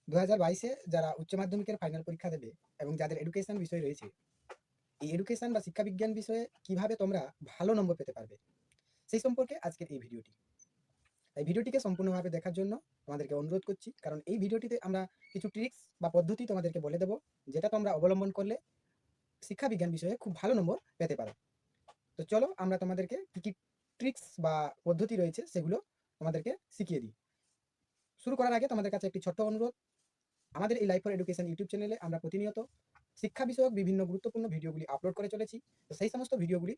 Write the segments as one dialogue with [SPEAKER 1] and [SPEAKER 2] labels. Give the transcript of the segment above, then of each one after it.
[SPEAKER 1] 2022-এ যারা উচ্চ মাধ্যমিকের ফাইনাল পরীক্ষা দেবে এবং যাদের এডুকেশন বিষয় রয়েছে, এই এডুকেশন বা শিক্ষা বিজ্ঞান বিষয়ে কিভাবে তোমরা ভালো নম্বর পেতে পারবে, সেই সম্পর্কে আজকের এই ভিডিওটি। এই ভিডিওটিকে সম্পূর্ণভাবে দেখার জন্য তোমাদেরকে অনুরোধ করছি, কারণ এই ভিডিওটিতে আমরা কিছু ট্রিক্স বা পদ্ধতি তোমাদেরকে বলে দেবো, যেটা তোমরা অবলম্বন করলে শিক্ষা বিজ্ঞান বিষয়ে খুব ভালো নম্বর পেতে পারো। তো চলো আমরা তোমাদেরকে কি কি ট্রিক্স বা পদ্ধতি রয়েছে সেগুলো তোমাদেরকে শিখিয়ে দিই। শুরু করার আগে তোমাদের কাছে একটি ছোট্ট অনুরোধ, আমাদের এই লাইফ ফর এডুকেশন ইউটিউব চ্যানেলে আমরা প্রতিনিয়ত শিক্ষা বিষয়ক বিভিন্ন গুরুত্বপূর্ণ ভিডিওগুলি আপলোড করে চলেছি। তো সেই সমস্ত ভিডিওগুলি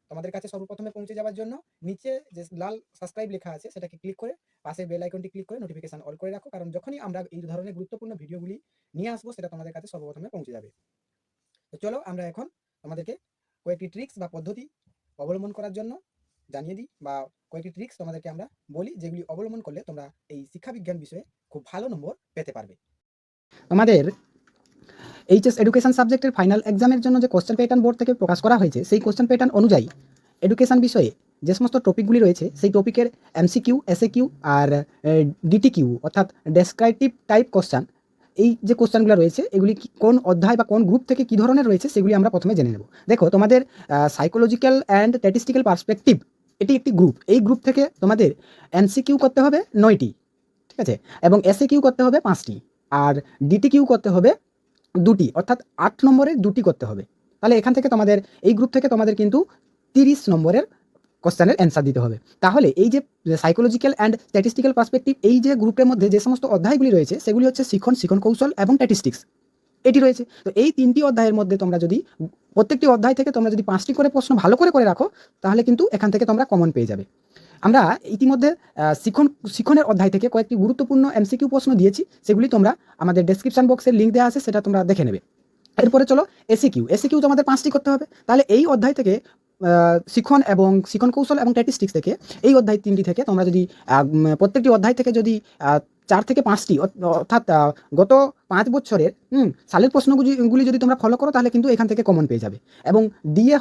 [SPEAKER 1] তোমাদের কাছে সর্বপ্রথমে পৌঁছে যাওয়ার জন্য নিচে যে লাল সাবস্ক্রাইব লেখা আছে সেটাকে ক্লিক করে পাশে বেল আইকনটি ক্লিক করে নোটিফিকেশন অল করে রাখো, কারণ যখনই আমরা এই ধরনের গুরুত্বপূর্ণ ভিডিওগুলি নিয়ে আসবো সেটা তোমাদের কাছে সর্বপ্রথমে পৌঁছে যাবে। তো চলো আমরা এখন তোমাদেরকে কয়েকটি ট্রিক্স বা পদ্ধতি অবলম্বন করার জন্য জানিয়ে দিই, বা কয়েকটি ট্রিক্স তোমাদেরকে আমরা বলি, যেগুলি অবলম্বন করলে তোমরা এই শিক্ষা বিজ্ঞান বিষয়ে খুব ভালো নম্বর পেতে পারবে। আমাদের এইচএস এডুকেশন সাবজেক্টের ফাইনাল এক্সামের জন্য যে কোশ্চেন প্যাটার্ন বোর্ড থেকে প্রকাশ করা হয়েছে, সেই কোশ্চেন প্যাটার্ন অনুযায়ী এডুকেশন বিষয়ে যে সমস্ত টপিকগুলি রয়েছে সেই টপিকের এমসিকিউ, এসএকিউ আর ডিটিকিউ অর্থাৎ ডেসক্রাইপটিভ টাইপ কোশ্চেন, এই যে কোশ্চেনগুলো রয়েছে এগুলি কোন অধ্যায় বা কোন গ্রুপ থেকে কী ধরনের রয়েছে সেগুলি আমরা প্রথমে জেনে নেব। দেখো, তোমাদের সাইকোলজিক্যাল অ্যান্ড স্ট্যাটিস্টিক্যাল পার্সপেক্টিভ এটি একটি গ্রুপ। এই গ্রুপ থেকে তোমাদের এমসিকিউ করতে হবে 9টি, ঠিক আছে, এবং এসএকিউ করতে হবে 5টি, আর ডিটিকিউ করতে হবে 2টি, অর্থাৎ 8 নম্বরের 2টি করতে হবে। তাহলে এখান থেকে তোমাদের এই গ্রুপ থেকে তোমাদের কিন্তু 30 নম্বরের কোশ্চেনের অ্যান্সার দিতে হবে। তাহলে এই যে সাইকোলজিক্যাল অ্যান্ড স্ট্যাটিস্টিক্যাল পার্সপেক্টিভ, এই যে গ্রুপের মধ্যে যে সমস্ত অধ্যায়গুলি রয়েছে সেগুলি হচ্ছে শিখন কৌশল এবং স্ট্যাটিস্টিক্স, এটি রয়েছে। তো এই 3টি অধ্যায়ের মধ্যে তোমরা যদি প্রত্যেকটি অধ্যায় থেকে তোমরা যদি 5টি করে প্রশ্ন ভালো করে রাখো, তাহলে কিন্তু এখান থেকে তোমরা কমন পেয়ে যাবে। আমরা ইতিমধ্যে শিখনের অধ্যায় থেকে কয়েকটি গুরুত্বপূর্ণ এমসিকিউ প্রশ্ন দিয়েছি, সেগুলি তোমরা আমাদের ডেসক্রিপশন বক্সের লিঙ্ক দেওয়া আছে, সেটা তোমরা দেখে নেবে। এরপরে চলো এসিকিউ তোমাদের 5টি করতে হবে। তাহলে এই অধ্যায় থেকে শিখন কৌশল এবং স্ট্যাটিস্টিক্স থেকে এই অধ্যায় 3টি থেকে তোমরা যদি প্রত্যেকটি অধ্যায় থেকে যদি 4 থেকে 5টি অর্থাৎ গত 5 বছরের সালের প্রশ্নগুলি যদি তোমরা ফলো করো, তাহলে কিন্তু এখান থেকে কমন পেয়ে যাবে। এবং ডিএ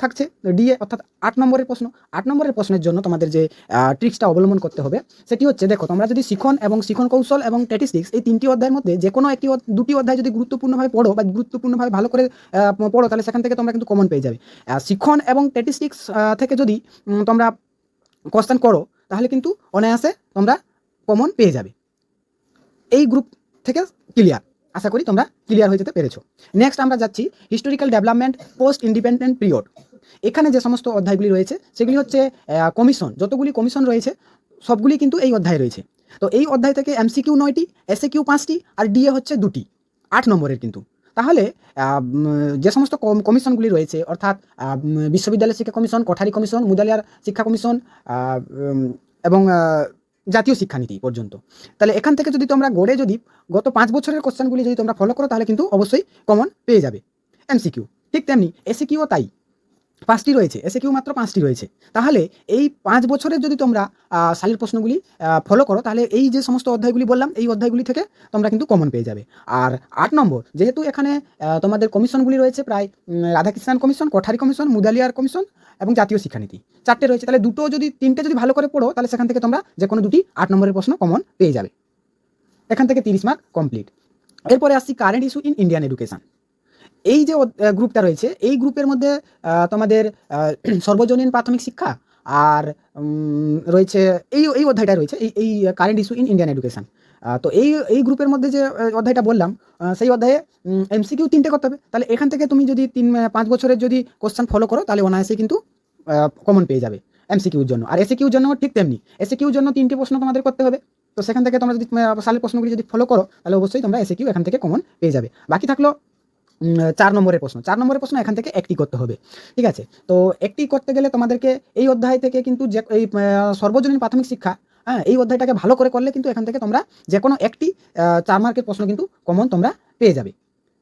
[SPEAKER 1] থাকছে, ডিএ অর্থাৎ 8 নম্বরের প্রশ্ন। 8 নম্বরের প্রশ্নের জন্য তোমাদের যে ট্রিক্সটা অবলম্বন করতে হবে সেটি হচ্ছে, দেখো, তোমরা যদি শিখন কৌশল এবং স্ট্যাটিস্টিক্স এই 3টি অধ্যায়ের মধ্যে যে কোনো একটি 2টি অধ্যায় যদি গুরুত্বপূর্ণভাবে পড়ো বা গুরুত্বপূর্ণভাবে ভালো করে পড়ো, তাহলে সেখান থেকে তোমরা কিন্তু কমন পেয়ে যাবে। শিখন এবং স্ট্যাটিস্টিক্স থেকে যদি তোমরা কোশ্চেন করো, তাহলে কিন্তু অনায়াসে তোমরা কমন পেয়ে যাবে। এই গ্রুপ থেকে ক্লিয়ার, আশা করি তোমরা ক্লিয়ার হয়ে যেতে পেরেছো। নেক্সট আমরা যাচ্ছি historical development post independent period. এখানে যে সমস্ত অধ্যায়গুলি রয়েছে সেগুলি হচ্ছে কমিশন, যতগুলি কমিশন রয়েছে সবগুলি কিন্তু এই অধ্যায়ে রয়েছে। তো এই অধ্যায় থেকে এমসিকিউ 9টি, এসএকিউ 5টি আর ডিএ হচ্ছে 2টি, 8 নম্বরের কিন্তু। তাহলে যে সমস্ত কমিশনগুলি রয়েছে, অর্থাৎ বিশ্ববিদ্যালয় শিক্ষা কমিশন, কোঠারি কমিশন, মুদালিয়ার শিক্ষা কমিশন এবং জাতীয় শিক্ষানীতি পর্যন্ত, তাহলে এখান থেকে যদি তোমরা যদি গত 5 বছরের কোশ্চেনগুলি যদি তোমরা ফলো করো, তাহলে কিন্তু অবশ্যই কমন পেয়ে যাবে। এমসিকিউ ঠিক তেমনি, এসিকিউও তাই, 5টি রয়েছে, এসিকিউ মাত্র 5টি রয়েছে। তাহলে এই 5 বছরের যদি তোমরা সালের প্রশ্নগুলি ফলো করো, তাহলে এই যে সমস্ত অধ্যায়গুলি বললাম এই অধ্যায়গুলি থেকে তোমরা কিন্তু কমন পেয়ে যাবে। আর 8 নম্বর, যেহেতু এখানে তোমাদের কমিশনগুলি রয়েছে প্রায় Radhakrishnan commission, Kothari commission, Mudaliar commission এবং জাতীয় শিক্ষানীতি, 4টে রয়েছে। তাহলে 3টে যদি ভালো করে পড়ো, তাহলে সেখান থেকে তোমরা যে কোনো 2টি 8 নম্বরের প্রশ্ন কমন পেয়ে যাবে। এখান থেকে 30 মার্ক কমপ্লিট। এরপরে আসছি current issue in Indian education. এই যে গ্রুপটা রয়েছে, এই গ্রুপের মধ্যে তোমাদের সর্বজনীন প্রাথমিক শিক্ষা আর রয়েছে এই অধ্যায়টা রয়েছে, এই current issue in Indian education. তো এই গ্রুপের মধ্যে যে অধ্যায়টা বললাম, সেই অধ্যায়ে এমসিকিউ 3টে করতে হবে। তাহলে এখান থেকে তুমি যদি 5 বছরের যদি কোশ্চেন ফলো করো, তাহলে অনায়াসে কিন্তু কমন পেয়ে যাবে এমসিকিউর জন্য। আর এসিকিউর জন্য ঠিক তেমনি, এসিকিউর জন্য 3টে প্রশ্ন তোমাদের করতে হবে। তো সেখান থেকে তোমরা যদি সালের প্রশ্নগুলি যদি ফলো করো, তাহলে অবশ্যই তোমরা এসিকিউ এখান থেকে কমন পেয়ে যাবে। বাকি থাকলো 4 নম্বরের প্রশ্ন। 4 নম্বরের প্রশ্ন এখান থেকে একটি করতে হবে, ঠিক আছে। তো একটি করতে গেলে তোমাদেরকে এই অধ্যায় থেকে কিন্তু যে এই সর্বজনীন প্রাথমিক শিক্ষা, হ্যাঁ, এই অধ্যায়টাকে ভালো করে করলে কিন্তু এখান থেকে তোমরা যে কোনো একটি 4 মার্কের প্রশ্ন কিন্তু কমন তোমরা পেয়ে যাবে,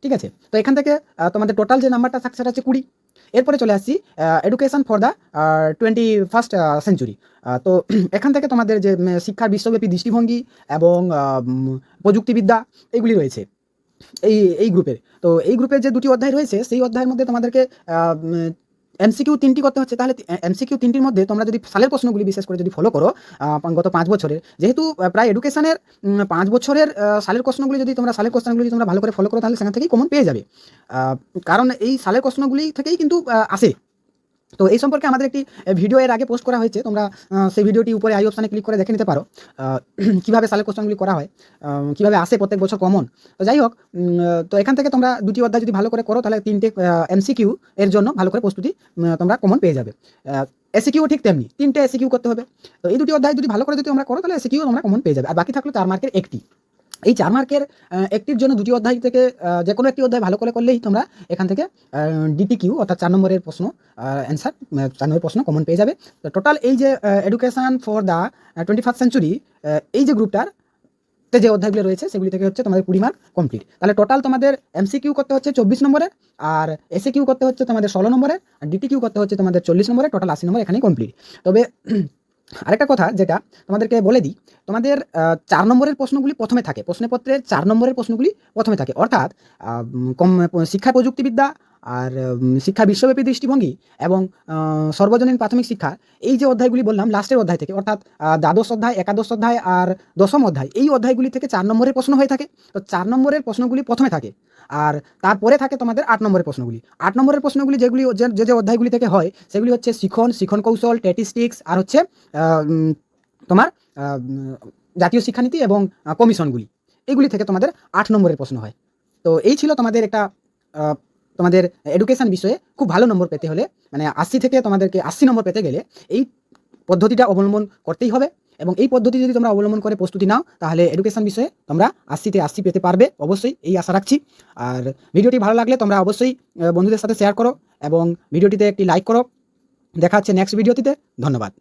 [SPEAKER 1] ঠিক আছে। তো এখান থেকে তোমাদের টোটাল যে নাম্বারটা থাকছে সেটা হচ্ছে 20। এরপরে চলে আসছি education for the 21st century. তো এখান থেকে তোমাদের যে শিক্ষার বিশ্বব্যাপী দৃষ্টিভঙ্গি এবং প্রযুক্তিবিদ্যা এগুলি রয়েছে এই গ্রুপের। তো এই গ্রুপের যে 2টি অধ্যায় রয়েছে, সেই অধ্যায়ের মধ্যে তোমাদেরকে এমসিকিউ 3টি করতে হচ্ছে, তাহলে এমসিকিউ 3টির মধ্যে তোমরা যদি সালের প্রশ্নগুলি বিশেষ করে যদি ফলো করো গত 5 বছরের, যেহেতু প্রায় এডুকেশনের 5 বছরের সালের প্রশ্নগুলি যদি তোমরা ভালো করে ফলো করো, তাহলে সেখান থেকেই কমন পেয়ে যাবে। কারণ এই সালের প্রশ্নগুলি থেকেই কিন্তু আসে। তো এই সম্পর্কে আমাদের একটি ভিডিও এর আগে পোস্ট করা হয়েছে, তোমরা সেই ভিডিওটি উপরে আই অপশানে ক্লিক করে দেখে নিতে পারো কীভাবে সালের কোশ্চেনগুলি করা হয়, কীভাবে আসে প্রত্যেক বছর কমন। তো যাই হোক, তো এখান থেকে তোমরা 2টি অধ্যায় যদি ভালো করে করো, তাহলে 3টে এমসিকিউ এর জন্য ভালো করে প্রস্তুতি তোমরা কমন পেয়ে যাবে। এসিকিউ ঠিক তেমনি 3টে এসিকিউ করতে হবে। তো এই 2টি অধ্যায় যদি ভালো করে যদি তোমরা করো, তাহলে এসিকিউ তোমরা কমন পেয়ে যাবে। আর বাকি থাকলো 4 মার্কের একটি। এই 4 মার্কের একটির জন্য 2টি অধ্যায় থেকে যে কোনো একটি অধ্যায় ভালো করে করলেই তোমরা এখান থেকে ডিটিকিউ অর্থাৎ 4 নম্বরের প্রশ্ন অ্যান্সার 4 নম্বরের প্রশ্ন কমন পেয়ে যাবে। তো টোটাল এই যে education for the 21st century, এই যে গ্রুপটার যে অধ্যায়গুলো রয়েছে সেগুলি থেকে হচ্ছে তোমাদের 20 মার্ক কমপ্লিট। তাহলে টোটাল তোমাদের এমসিকিউ করতে হচ্ছে 24 নম্বরের, আর এসিকিউ করতে হচ্ছে তোমাদের 16 নম্বরের, আর ডিটিকিউ করতে হচ্ছে তোমাদের 40 নম্বরের, টোটাল 80 নম্বর এখানেই কমপ্লিট। তবে আরেকটা কথা যেটা তোমাদেরকে বলে দিই, তোমাদের 4 নম্বরের প্রশ্নগুলি প্রথমে থাকে, প্রশ্নপত্রের 4 নম্বরের প্রশ্নগুলি প্রথমে থাকে, অর্থাৎ শিক্ষা প্রযুক্তিবিদ্যা আর শিক্ষা বিশ্বব্যাপী দৃষ্টিভঙ্গি এবং সর্বজনীন প্রাথমিক শিক্ষা, এই যে অধ্যায়গুলি বললাম লাস্টের অধ্যায় থেকে, অর্থাৎ দ্বাদশ অধ্যায়, একাদশ অধ্যায় আর দশম অধ্যায়, এই অধ্যায়গুলি থেকে 4 নম্বরের প্রশ্ন হয়ে থাকে। তো 4 নম্বরের প্রশ্নগুলি প্রথমে থাকে, আর তারপরে থাকে তোমাদের 8 নম্বরের প্রশ্নগুলি। 8 নম্বরের প্রশ্নগুলি যেগুলি যে অধ্যায়গুলি থেকে হয় সেগুলি হচ্ছে শিক্ষণ কৌশল, স্ট্যাটিস্টিক্স, আর হচ্ছে তোমার জাতীয় শিক্ষানীতি এবং কমিশনগুলি, এগুলি থেকে তোমাদের 8 নম্বরের প্রশ্ন হয়। তো এই ছিল তোমাদের একটা তোমাদের এডুকেশন বিষয়ে খুব ভালো নম্বর পেতে হলে, মানে 80 থেকে তোমাদেরকে 80 নম্বর পেতে গেলে এই পদ্ধতিটা অবলম্বন করতেই হবে। এবং এই পদ্ধতি যদি তোমরা অবলম্বন করে প্রস্তুতি নাও, তাহলে এডুকেশন বিষয়ে তোমরা 80 তে 80 পেতে পারবে অবশ্যই, এই আশা রাখছি। আর ভিডিওটি ভালো লাগলে তোমরা অবশ্যই বন্ধুদের সাথে শেয়ার করো এবং ভিডিওটিতে একটি লাইক করো। দেখা হচ্ছে নেক্সট ভিডিওটিতে। ধন্যবাদ।